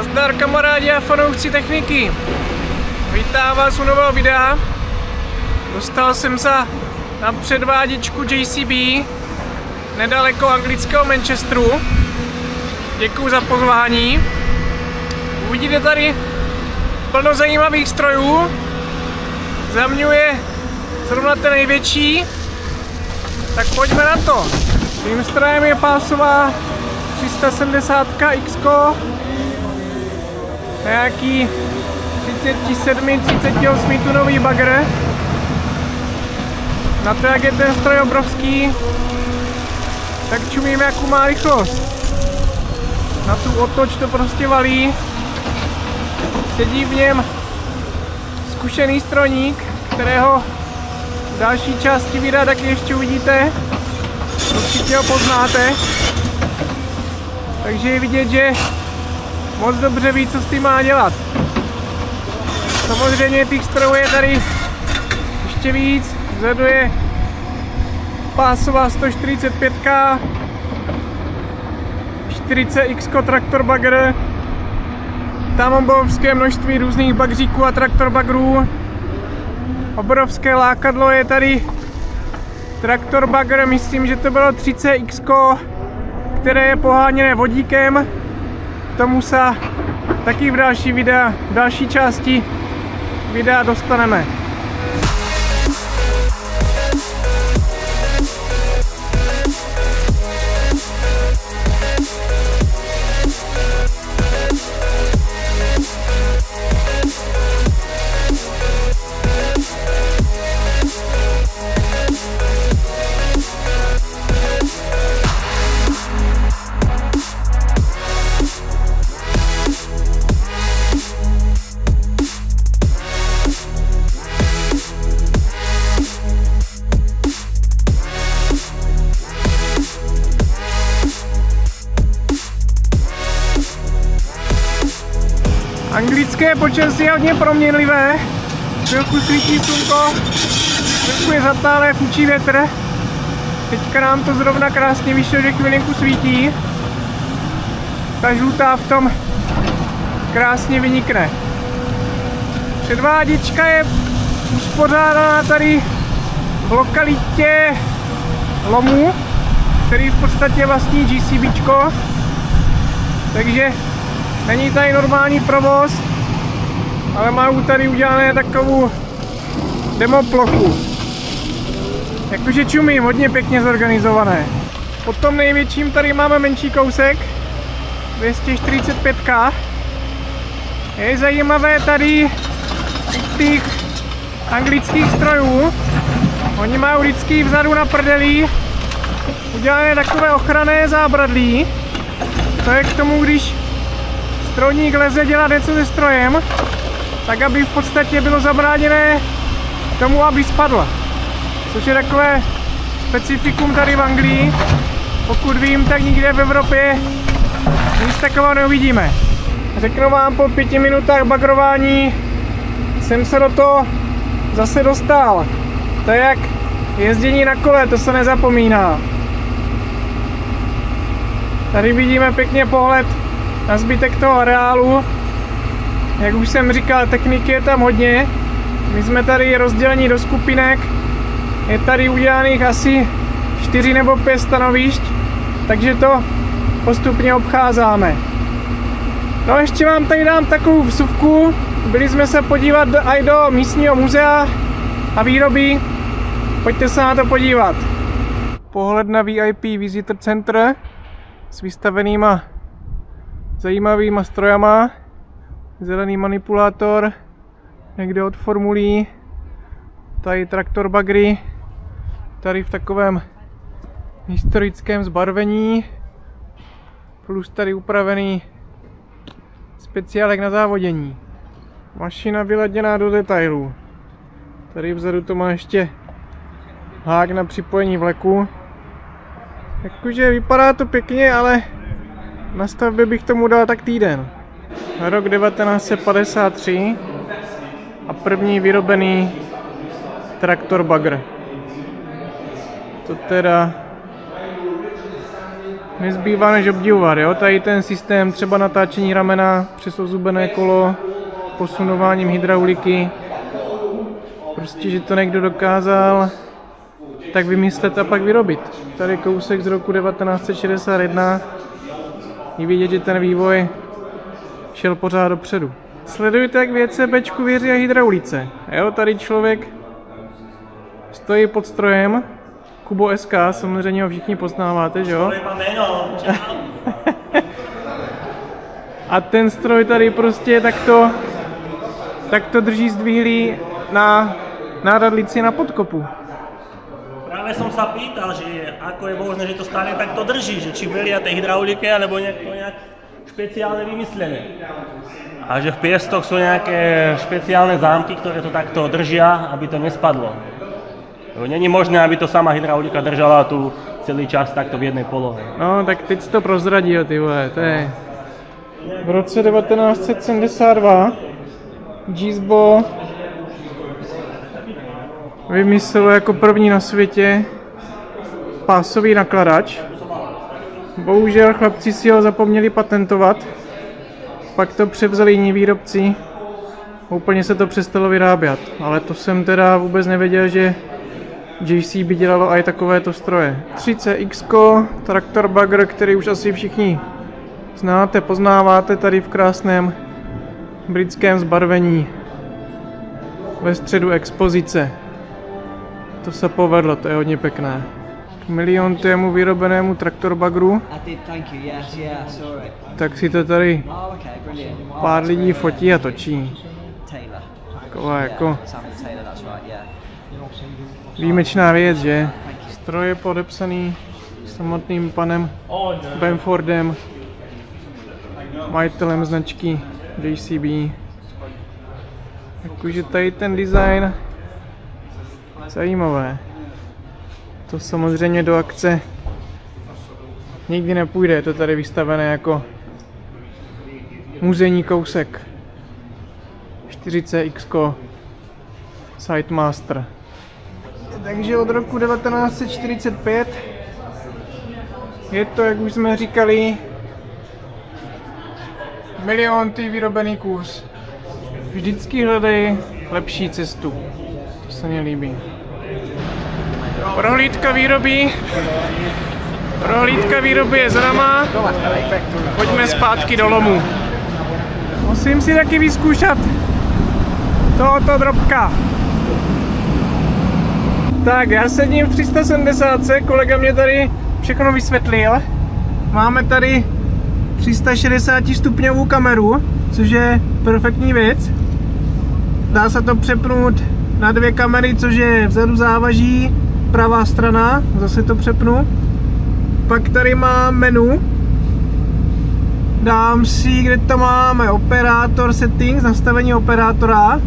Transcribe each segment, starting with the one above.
Nazdar kamarádi a fanoušci techniky. Vítám vás u nového videa. Dostal jsem se na předváděčku JCB nedaleko anglického Manchesteru. Děkuju za pozvání. Uvidíte tady plno zajímavých strojů. Za mě je zrovna ten největší. Tak pojďme na to. Tím strojem je pásová 370 X, nějaký 37-38 tunový bagr. Na to, jak je ten stroj obrovský, tak čumím, jakou má rychlost. Na tu otoč to prostě valí. Sedí v něm zkušený strojník, kterého v další části videa taky ještě uvidíte. Určitě ho poznáte. Takže je vidět, že moc dobře ví, co s tím má dělat. Samozřejmě těch strojů je tady ještě víc. Vzadu je pásová 145, 40X traktor bagr. Tam obrovské množství různých bagříků a traktor bagrů. Obrovské lákadlo je tady traktor bagr, myslím, že to bylo 30X, které je poháněné vodíkem. K tomu se taky v další části videa dostaneme. Anglické počasí je hodně proměnlivé, chvilku svítí slunko, chvilku je zatálé, fučí větr. Teďka nám to zrovna krásně vyšlo, že chvilinku svítí. Ta žlutá v tom krásně vynikne. Předváděčka je uspořádána tady v lokalitě lomu, který v podstatě vlastní JCBčko, takže není tady normální provoz, ale mají tady udělané takovou demo plochu. Jakože čumím, hodně pěkně zorganizované. Po tom největším tady máme menší kousek, 245. Je zajímavé tady u těch anglických strojů, oni mají vždycky vzadu na prdeli udělané takové ochranné zábradlí. To je k tomu, když strojník leze dělat něco se strojem, tak aby v podstatě bylo zabráněné tomu, aby spadl. Což je takové specifikum tady v Anglii. Pokud vím, tak nikde v Evropě nic takového neuvidíme. Řeknu vám, po 5 minutách bagrování jsem se do toho zase dostal. To je jak jezdění na kole, to se nezapomíná. Tady vidíme pěkně pohled na zbytek toho areálu. Jak už jsem říkal, techniky je tam hodně. My jsme tady rozděleni do skupinek. Je tady udělaných asi 4 nebo 5 stanovišť, takže to postupně obcházáme. No ještě vám tady dám takovou vsuvku. Byli jsme se podívat i do místního muzea a výroby. Pojďte se na to podívat. Pohled na VIP Visitor Center s vystavenýma zajímavýma strojama. Zelený manipulátor někde od formulí. Tady traktor bagry. Tady v takovém historickém zbarvení. Plus tady upravený speciálek na závodění. Mašina vyladěná do detailů. Tady vzadu to má ještě hák na připojení vleku. Jakože vypadá to pěkně, ale na stavbě bych tomu dal tak týden. Rok 1953 a první vyrobený traktor bagr. To teda nezbývá než obdivovat, jo? Tady ten systém třeba natáčení ramena přes ozubené kolo, posunováním hydrauliky. Prostě, že to někdo dokázal tak vymyslet a pak vyrobit. Tady kousek z roku 1961. Je vidět, že ten vývoj šel pořád dopředu. Sledujte, jak VCBčku věří a hydraulice. Jo, tady člověk stojí pod strojem. Kubo SK, samozřejmě ho všichni poznáváte, že jo? A ten stroj tady prostě takto drží zdvihlý na radlici na podkopu. Práve som sa pýtal, že ako je možné, že to stále takto drží, že či veria tej hydraulike, alebo nejak špeciálne vymyslené. A že v Piestoch sú nejaké špeciálne zámky, ktoré to takto držia, aby to nespadlo. Není možné, aby to sama hydraulika držala tu celý čas takto v jednej polohe. No, tak teď si to prozradil, ty vole, to je... V roce 1972 Gisbo vymyslel jako první na světě pásový nakladač. Bohužel chlapci si ho zapomněli patentovat, pak to převzali jiní výrobci, úplně se to přestalo vyrábět, ale to jsem teda vůbec nevěděl, že JCB dělalo i takovéto stroje. 3CX, traktor bagger, který už asi všichni znáte, poznáváte tady v krásném britském zbarvení ve středu expozice. To se povedlo, to je hodně pěkné. K miliontému vyrobenému traktor bagru. Tak si to tady pár lidí fotí a točí. Taková jako výjimečná věc, že? Stroj je podepsaný samotným panem Bamfordem, majitelem značky JCB. Takže tady ten design zajímavé. To samozřejmě do akce nikdy nepůjde, je to tady vystavené jako muzejní kousek. 4CX Sidemaster. Takže od roku 1945 je to, jak už jsme říkali, miliontý vyrobený kus. Vždycky hledej lepší cestu. To se mi líbí. Prohlídka výroby je za náma. Pojďme zpátky do lomu. Musím si taky vyzkoušet tohoto drobka. Tak, já sedím v 370, kolega mě tady všechno vysvětlil. Máme tady 360 stupňovou kameru, což je perfektní věc. Dá se to přepnout na dvě kamery, což je vzadu závaží, pravá strana, zase to přepnu. Pak tady mám menu. Dám si, kde to máme, operátor settings, nastavení operátora,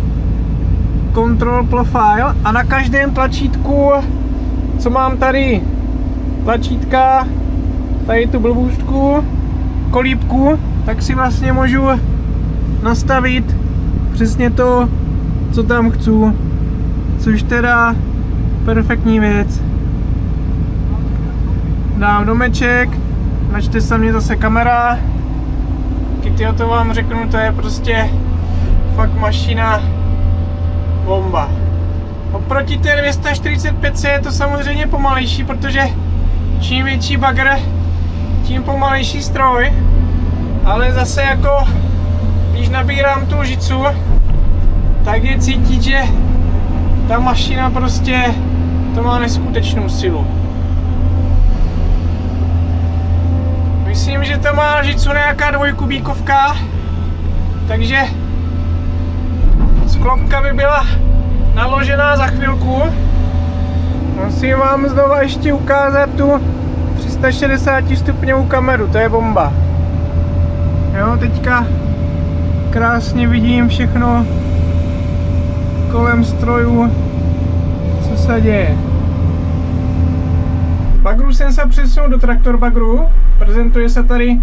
control profile a na každém tlačítku, co mám tady, tlačítka, tady tu blbůstku, kolíbku, tak si vlastně můžu nastavit přesně to, co tam chci, což teda perfektní věc. Dám domeček, načte se mě zase kamera. Kytyho, to vám řeknu, to je prostě fakt mašina bomba. Oproti té 245 je to samozřejmě pomalejší, protože čím větší bagr, tím pomalejší stroj. Ale zase jako, když nabírám tu lžicu, tak je cítit, že ta mašina prostě to má neskutečnou silu. Myslím, že to má lžicu nějaká dvojkubíkovka, takže sklopka by byla naložená za chvilku. Musím vám znova ještě ukázat tu 360 stupňovou kameru, to je bomba. Jo, teďka krásně vidím všechno kolem strojů, co se děje. Bagru jsem se přesunul do traktor bagru. Prezentuje se tady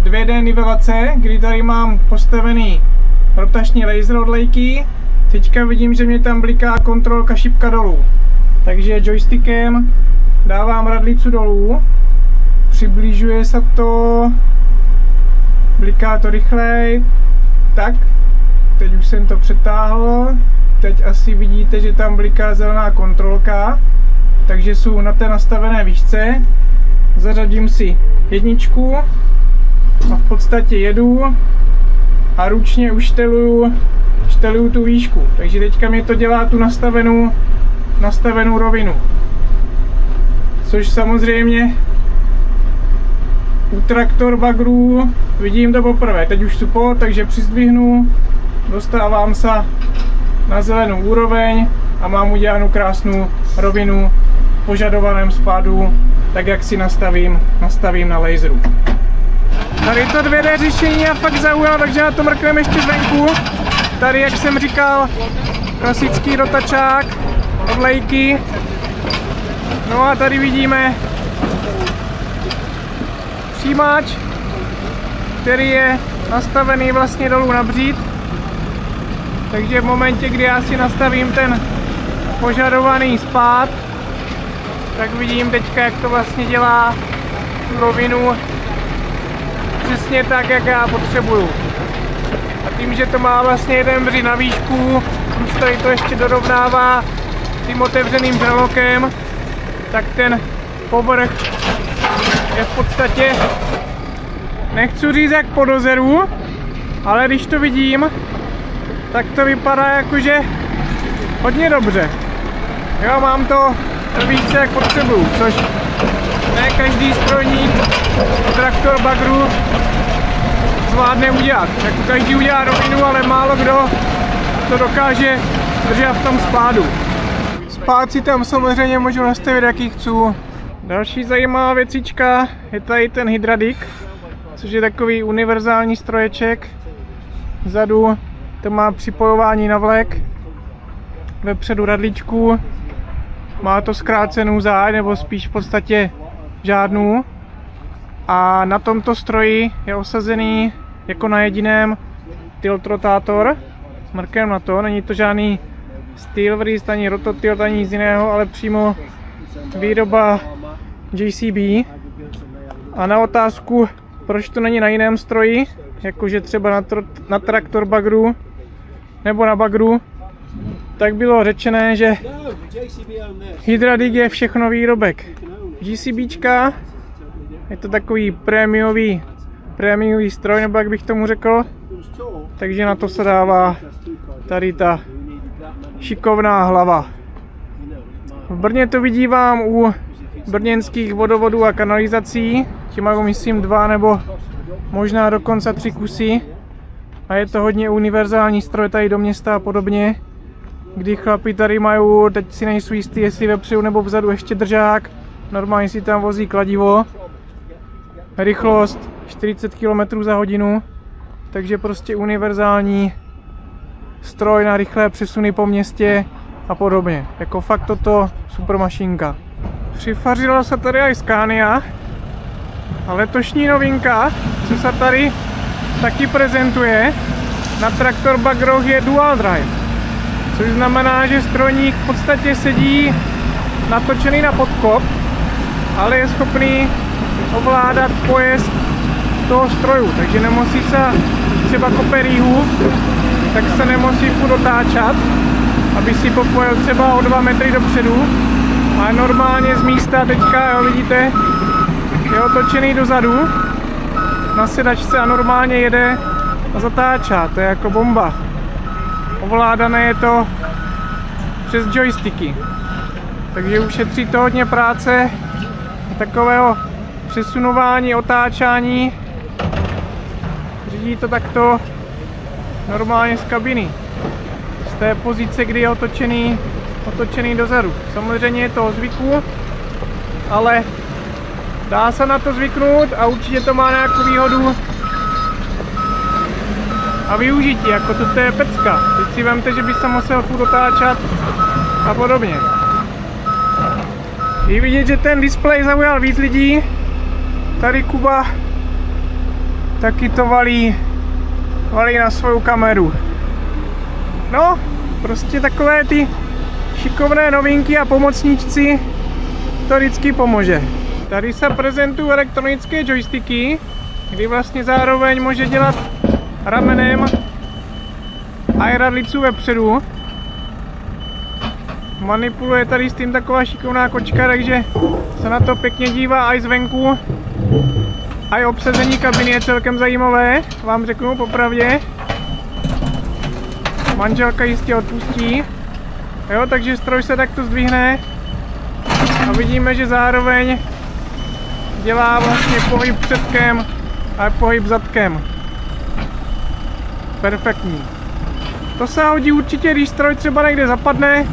2D nivelace, kdy tady mám postavený rotační laser odlejky. Teďka vidím, že mě tam bliká kontrolka šipka dolů. Takže joystickem dávám radlicu dolů, přibližuje se to, bliká to rychleji, tak, teď už jsem to přetáhl, teď asi vidíte, že tam bliká zelená kontrolka, takže jsou na té nastavené výšce, zařadím si jedničku a v podstatě jedu a ručně už šteluju tu výšku, takže teďka mi to dělá tu nastavenou rovinu. Což samozřejmě u traktor bagrů vidím to poprvé. Teď už support, takže přizdvihnu, dostávám se na zelenou úroveň a mám udělanou krásnou rovinu v požadovaném spádu, tak jak si nastavím na laseru. Tady to 2D řešení a fakt zaujalo, takže na to mrkneme ještě zvenku. Tady, jak jsem říkal, klasický rotačák od Leiky. No a tady vidíme přijímač, který je nastavený vlastně dolů na břid. Takže v momentě, kdy já si nastavím ten požadovaný spád, tak vidím teďka, jak to vlastně dělá tu rovinu přesně tak, jak já potřebuju. A tím, že to má vlastně jeden břid na výšku, plus tady to ještě dorovnává tím otevřeným žralokem, tak ten povrch je v podstatě, nechci říct jak po dozeru, ale když to vidím, tak to vypadá jakože hodně dobře. Jo, mám to více jak potřebuju, což ne každý strojník traktor bagru zvládne udělat. Jako každý udělá rovinu, ale málo kdo to dokáže držet v tom spádu. Spád si tam samozřejmě můžu nastavit, jaký chci. Další zajímavá věcička je tady ten Hydradik, což je takový univerzální stroječek. Vzadu to má připojování na vlek, vepředu radličku, má to zkrácenou záď, nebo spíš v podstatě žádnou. A na tomto stroji je osazený jako na jediném tilt rotátor. Mrkem na to, není to žádný steel wrist, ani rototilt, ani nic jiného, ale přímo výroba JCB. A na otázku, proč to není na jiném stroji, jakože třeba na traktor bagru nebo na bagru, tak bylo řečené, že Hydradik je všechno výrobek JCBčka. Je to takový prémiový stroj, nebo jak bych tomu řekl. Takže na to se dává tady ta šikovná hlava. V Brně to vidívám u brněnských vodovodů a kanalizací. Tím mám myslím 2 nebo možná dokonce 3 kusy. A je to hodně univerzální stroj tady do města a podobně. Kdy chlapi tady mají, teď si nejsou jistý, jestli vepředu nebo vzadu ještě držák. Normálně si tam vozí kladivo. Rychlost 40 km za hodinu. Takže prostě univerzální stroj na rychlé přesuny po městě a podobně. Jako fakt toto super mašinka. Přifařila se tady i Scania. A letošní novinka, co se tady taky prezentuje na traktor bagroch, je dual drive. Což znamená, že strojník v podstatě sedí natočený na podkop, ale je schopný ovládat pojezd toho stroju. Takže nemusí se třeba kope rýhu, tak se nemusí furt otáčat, aby si popojel třeba o 2 metry dopředu. Ale normálně z místa teďka, jo, vidíte, je otočený dozadu na sedačce a normálně jede a zatáčá. To je jako bomba. Ovládané je to přes joysticky. Takže ušetří to hodně práce, takového přesunování, otáčání. Řídí to takto normálně z kabiny. Z té pozice, kdy je otočený dozadu. Samozřejmě je to o zvyku, ale dá se na to zvyknout a určitě to má nějakou výhodu a využití, jako to je pecka. Teď si vemte, že by se musel furt otáčat a podobně. Je vidět, že ten displej zaujal víc lidí. Tady Kuba taky to valí na svou kameru. No, prostě takové ty šikovné novinky a pomocníčci to vždycky pomůže. Tady se prezentují elektronické joysticky, kdy vlastně zároveň může dělat ramenem a radlicu vepředu. Manipuluje tady s tím taková šikovná kočka, takže se na to pěkně dívá i zvenku. A i obsazení kabiny je celkem zajímavé, vám řeknu popravdě. Manželka jistě odpustí. Jo, takže stroj se takto zdvihne a vidíme, že zároveň dělá vlastně pohyb předkem a pohyb zadkem. Perfektní. To se hodí určitě, když stroj třeba někde zapadne,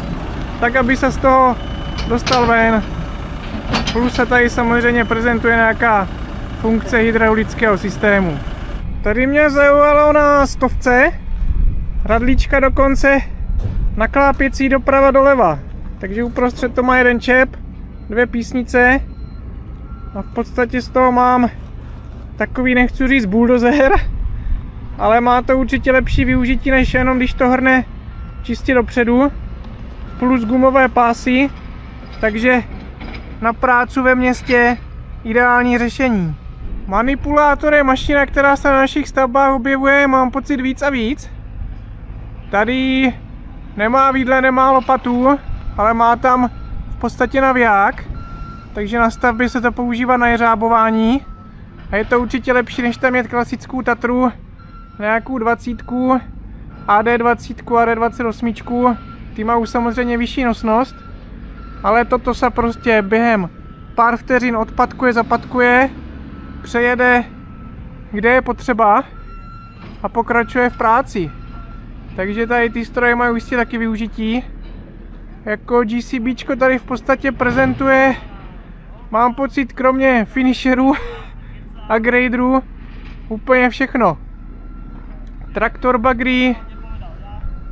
tak aby se z toho dostal ven. Plus se tady samozřejmě prezentuje nějaká funkce hydraulického systému. Tady mě zaujalo na 100, radlička dokonce naklápěcí doprava doleva. Takže uprostřed to má jeden čep, 2 písnice a v podstatě z toho mám takový, nechci říct buldozer, ale má to určitě lepší využití, než jenom když to hrne čistě dopředu, plus gumové pásy, takže na práci ve městě ideální řešení. Manipulátor je mašina, která se na našich stavbách objevuje, mám pocit, víc a víc. Tady nemá vidle, nemá lopatu, ale má tam v podstatě naviják, takže na stavbě se to používá na jeřábování a je to určitě lepší, než tam mít klasickou Tatru, nějakou 20, AD20, AD28, ty mají samozřejmě vyšší nosnost, ale toto se prostě během pár vteřin odpatkuje, zapatkuje, přejede kde je potřeba a pokračuje v práci. Takže tady ty stroje mají jistě taky využití. Jako GCBčko tady v podstatě prezentuje, mám pocit, kromě finisherů a graderů, úplně všechno. Traktor bagry,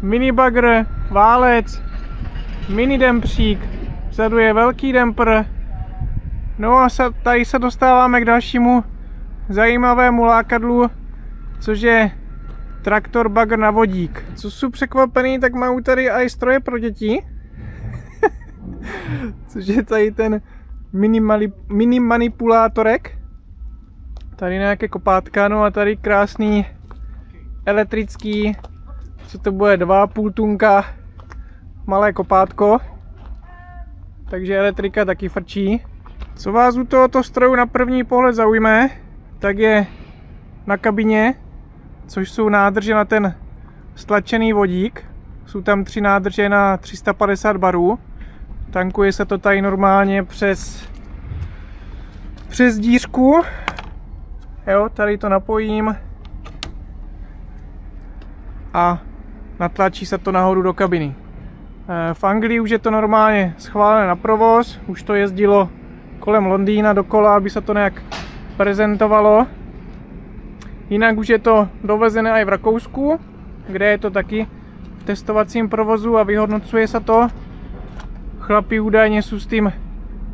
mini bagr, válec, mini dempřík, vzadu je velký demper. No a tady se dostáváme k dalšímu zajímavému lákadlu, což je traktor bagr na vodík. Co jsou překvapený, tak mají tady i stroje pro děti. Což je tady ten mini manipulátorek. Tady nějaké kopátka, no a tady krásný elektrický, co to bude, 2,5 tunka malé kopátko. Takže elektrika taky frčí. Co vás u tohoto stroju na první pohled zaujme, tak je na kabině, což jsou nádrže na ten stlačený vodík. Jsou tam 3 nádrže na 350 barů. Tankuje se to tady normálně přes dířku. Jo, tady to napojím a natlačí se to nahoru do kabiny. V Anglii už je to normálně schválené na provoz, už to jezdilo kolem Londýna dokola, aby se to nějak prezentovalo. Jinak už je to dovezené i v Rakousku, kde je to taky v testovacím provozu a vyhodnocuje se to. Chlapi údajně jsou s tím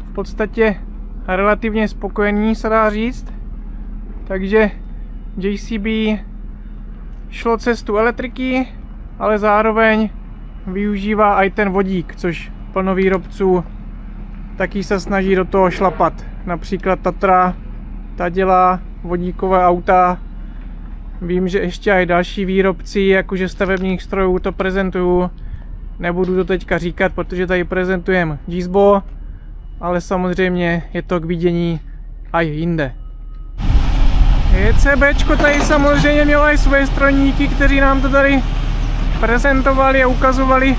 v podstatě relativně spokojení, se dá říct. Takže JCB šlo cestu elektriky, ale zároveň využívá i ten vodík, což plno výrobců taky se snaží do toho šlapat. Například Tatra, ta dělá vodíkové auta. Vím, že ještě i další výrobci, jakože stavebních strojů, to prezentují. Nebudu to teďka říkat, protože tady prezentujeme Gisbo, ale samozřejmě je to k vidění i jinde. ECBčko tady samozřejmě mělo i svoje strojníky, kteří nám to tady prezentovali a ukazovali,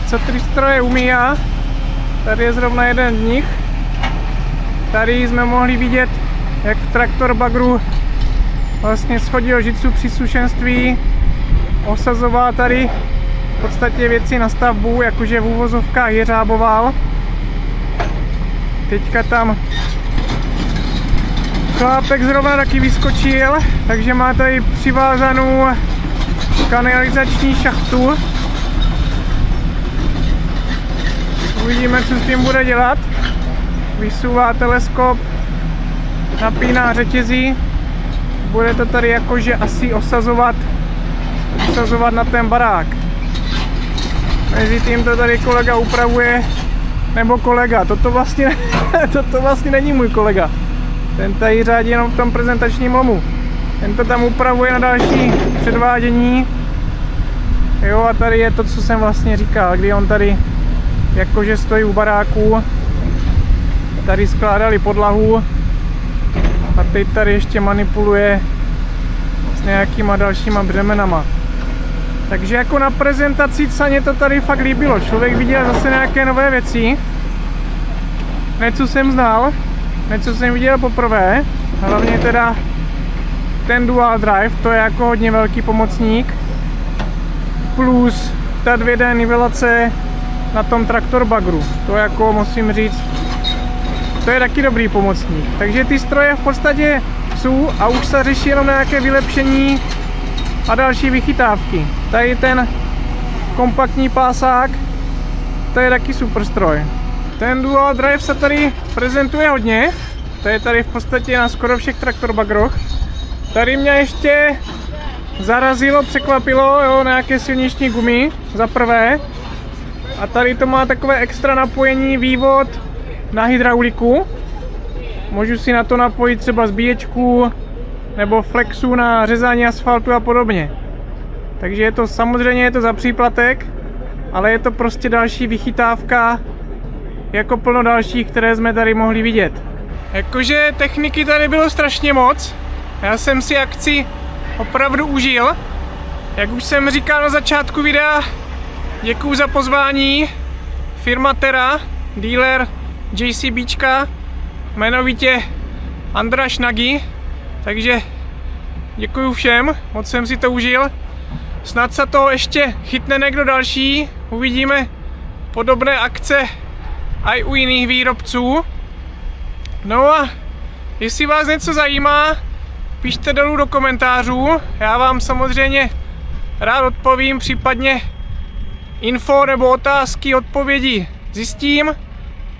co ty stroje umí. Tady je zrovna jeden z nich. Tady jsme mohli vidět, jak traktor bagru vlastně schodil žicu při sušenství, osazoval tady v podstatě věci na stavbu, jakože v úvozovkách jeřáboval. Teďka tam chlápek zrovna taky vyskočil, takže má tady přivázanou kanalizační šachtu. Uvidíme, co s tím bude dělat. Vysouvá teleskop, napíná řetězí. Bude to tady jakože asi osazovat na ten barák. Mezi tím to tady kolega upravuje nebo kolega. Toto vlastně není můj kolega. Ten tady řádí jenom v tom prezentačním lomu. Ten to tam upravuje na další předvádění. Jo, a tady je to, co jsem vlastně říkal, kdy on tady jakože stojí u baráku. Tady skládali podlahu. A teď tady ještě manipuluje s nějakýma dalšíma břemenama. Takže jako na prezentaci se mě to tady fakt líbilo. Člověk viděl zase nějaké nové věci. Něco jsem znal, něco jsem viděl poprvé. Hlavně teda ten dual drive, to je jako hodně velký pomocník. Plus ta 2D nivelace na tom traktor bagru. To jako musím říct, to je taky dobrý pomocník. Takže ty stroje v podstatě jsou a už se řeší jenom nějaké vylepšení a další vychytávky. Tady ten kompaktní pásák, to je taky super stroj. Ten dual drive se tady prezentuje hodně. To je tady v podstatě na skoro všech traktor bagroch. Tady mě ještě zarazilo, překvapilo, jo, nějaké silniční gumy za prvé. A tady to má takové extra napojení, vývod na hydrauliku. Můžu si na to napojit třeba zbíječku nebo flexu na řezání asfaltu a podobně. Takže je to samozřejmě je to za příplatek, ale je to prostě další vychytávka, jako plno dalších, které jsme tady mohli vidět. Jakože techniky tady bylo strašně moc. Já jsem si akci opravdu užil. Jak už jsem říkal na začátku videa, děkuju za pozvání. Firma Terra, dealer JCBčka, jmenovitě Andras Nagy. Takže děkuju všem, moc jsem si to užil. Snad se to ještě chytne někdo další. Uvidíme podobné akce i u jiných výrobců. No a jestli vás něco zajímá, pište dolů do komentářů. Já vám samozřejmě rád odpovím, případně info nebo otázky, odpovědi zjistím.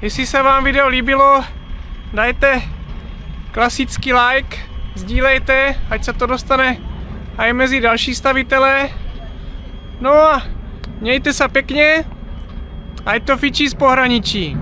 Jestli se vám video líbilo, dajte klasický like, sdílejte, ať se to dostane i mezi další stavitele. No a mějte se pěkně, ať to fičí z pohraničí.